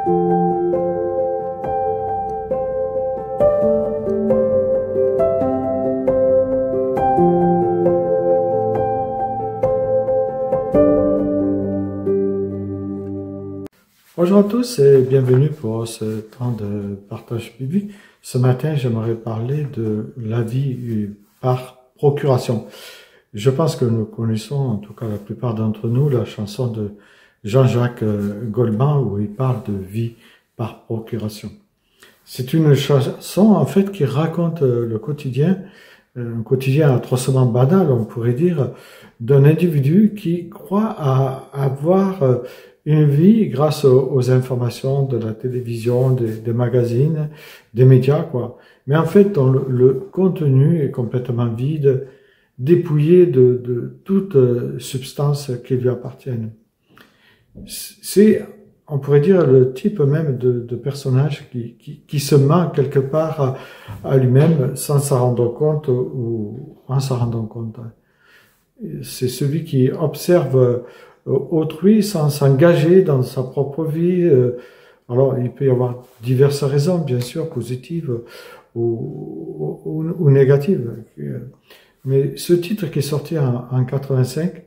Bonjour à tous et bienvenue pour ce temps de partage biblique. Ce matin, j'aimerais parler de la vie par procuration. Je pense que nous connaissons, en tout cas la plupart d'entre nous, la chanson de Jean-Jacques Goldman où il parle de vie par procuration. C'est une chanson en fait qui raconte le quotidien, un quotidien atrocement banal, on pourrait dire, d'un individu qui croit à avoir une vie grâce aux informations de la télévision, des magazines, des médias, quoi. Mais en fait, dont le contenu est complètement vide, dépouillé de toute substance qui lui appartienne. C'est, on pourrait dire, le type même de personnage qui se ment quelque part à lui-même sans s'en rendre compte ou en s'en rendant compte. C'est celui qui observe autrui sans s'engager dans sa propre vie. Alors, il peut y avoir diverses raisons, bien sûr, positives ou négatives. Mais ce titre qui est sorti en 85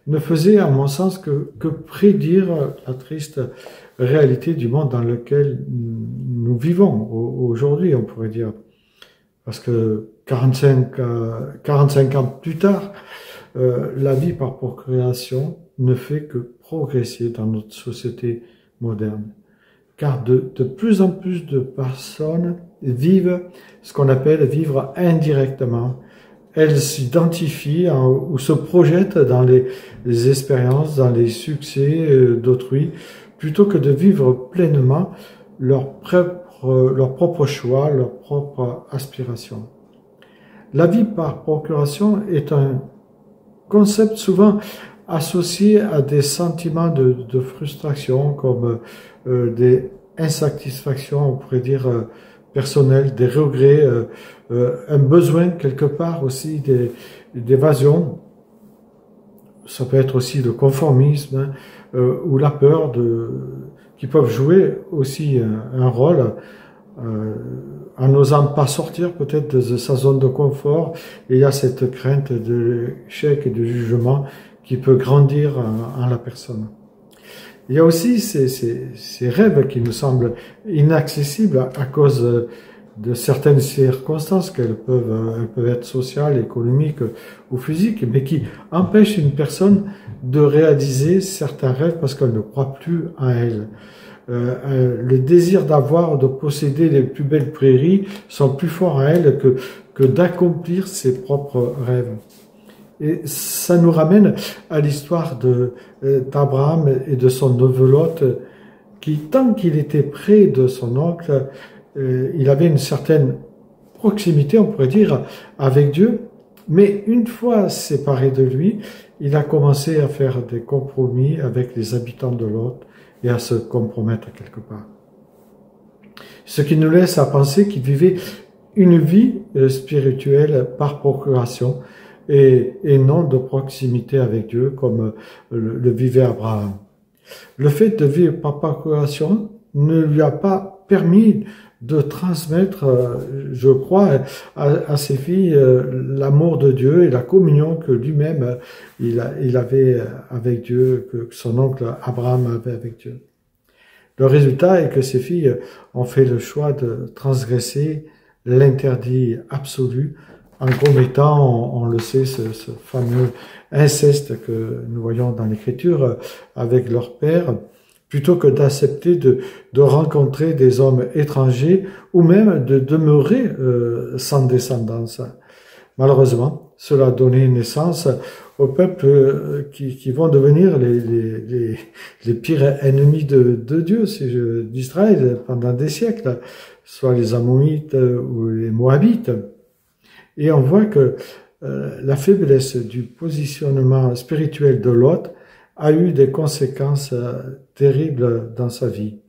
ne faisait, à mon sens, que prédire la triste réalité du monde dans lequel nous vivons aujourd'hui, on pourrait dire. Parce que 45 ans plus tard, la vie par procréation ne fait que progresser dans notre société moderne. Car de plus en plus de personnes vivent ce qu'on appelle vivre indirectement. Elles s'identifient ou se projettent dans les expériences, dans les succès d'autrui, plutôt que de vivre pleinement leur propre choix, leur propre aspiration. La vie par procuration est un concept souvent associé à des sentiments de frustration, comme des insatisfactions, on pourrait dire, personnelles, des regrets, un besoin quelque part aussi d'évasion. Ça peut être aussi le conformisme ou la peur qui peuvent jouer aussi un rôle en n'osant pas sortir peut-être de sa zone de confort. Et il y a cette crainte de l'échec et du jugement qui peut grandir en la personne. Il y a aussi ces rêves qui nous semblent inaccessibles à cause de certaines circonstances qu'elles peuvent être sociales, économiques ou physiques, mais qui empêchent une personne de réaliser certains rêves parce qu'elle ne croit plus en elle. Le désir d'avoir, de posséder les plus belles prairies sont plus forts en elle que d'accomplir ses propres rêves. Et ça nous ramène à l'histoire d'Abraham et de son neveu Lot, qui, tant qu'il était près de son oncle, il avait une certaine proximité, on pourrait dire, avec Dieu. Mais une fois séparé de lui, il a commencé à faire des compromis avec les habitants de Lot et à se compromettre quelque part. Ce qui nous laisse à penser qu'il vivait une vie spirituelle par procuration, et non de proximité avec Dieu comme le vivait Abraham. Le fait de vivre par procuration ne lui a pas permis de transmettre, je crois, à ses filles l'amour de Dieu et la communion que lui-même il avait avec Dieu, que son oncle Abraham avait avec Dieu. Le résultat est que ses filles ont fait le choix de transgresser l'interdit absolu en commettant, on le sait, ce fameux inceste que nous voyons dans l'Écriture avec leur père, plutôt que d'accepter de rencontrer des hommes étrangers ou même de demeurer sans descendance. Malheureusement, cela a donné naissance aux peuples qui vont devenir les pires ennemis de Dieu, d'Israël, pendant des siècles, soit les Ammonites ou les Moabites. Et on voit que la faiblesse du positionnement spirituel de Lot a eu des conséquences terribles dans sa vie.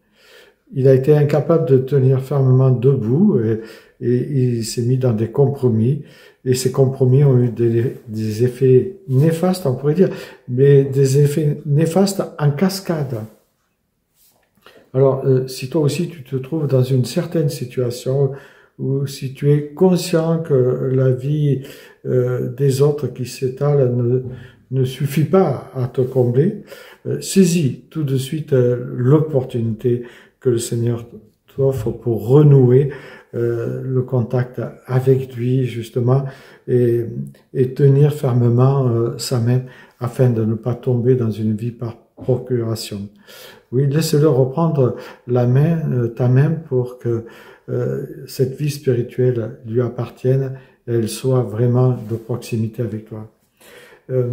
Il a été incapable de tenir fermement debout et il s'est mis dans des compromis. Et ces compromis ont eu des effets néfastes, on pourrait dire, mais des effets néfastes en cascade. Alors, si toi aussi tu te trouves dans une certaine situation, ou si tu es conscient que la vie des autres qui s'étale ne suffit pas à te combler, saisis tout de suite l'opportunité que le Seigneur t'offre pour renouer le contact avec lui justement et tenir fermement sa main afin de ne pas tomber dans une vie par procuration. Oui, laisse-le reprendre la main, ta main pour que cette vie spirituelle lui appartienne et elle soit vraiment de proximité avec toi. Euh,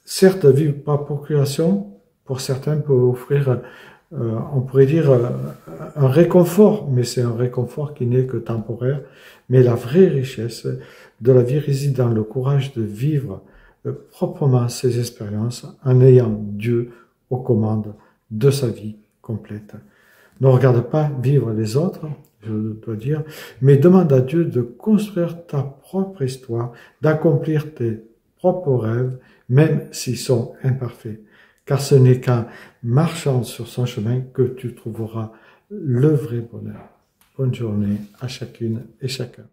certes, vivre par procuration, pour certains, peut offrir, on pourrait dire, un réconfort, mais c'est un réconfort qui n'est que temporaire. Mais la vraie richesse de la vie réside dans le courage de vivre proprement ces expériences en ayant Dieu aux commandes de sa vie complète. Ne regarde pas vivre les autres, je dois dire, mais demande à Dieu de construire ta propre histoire, d'accomplir tes propres rêves, même s'ils sont imparfaits. Car ce n'est qu'en marchant sur son chemin que tu trouveras le vrai bonheur. Bonne journée à chacune et chacun.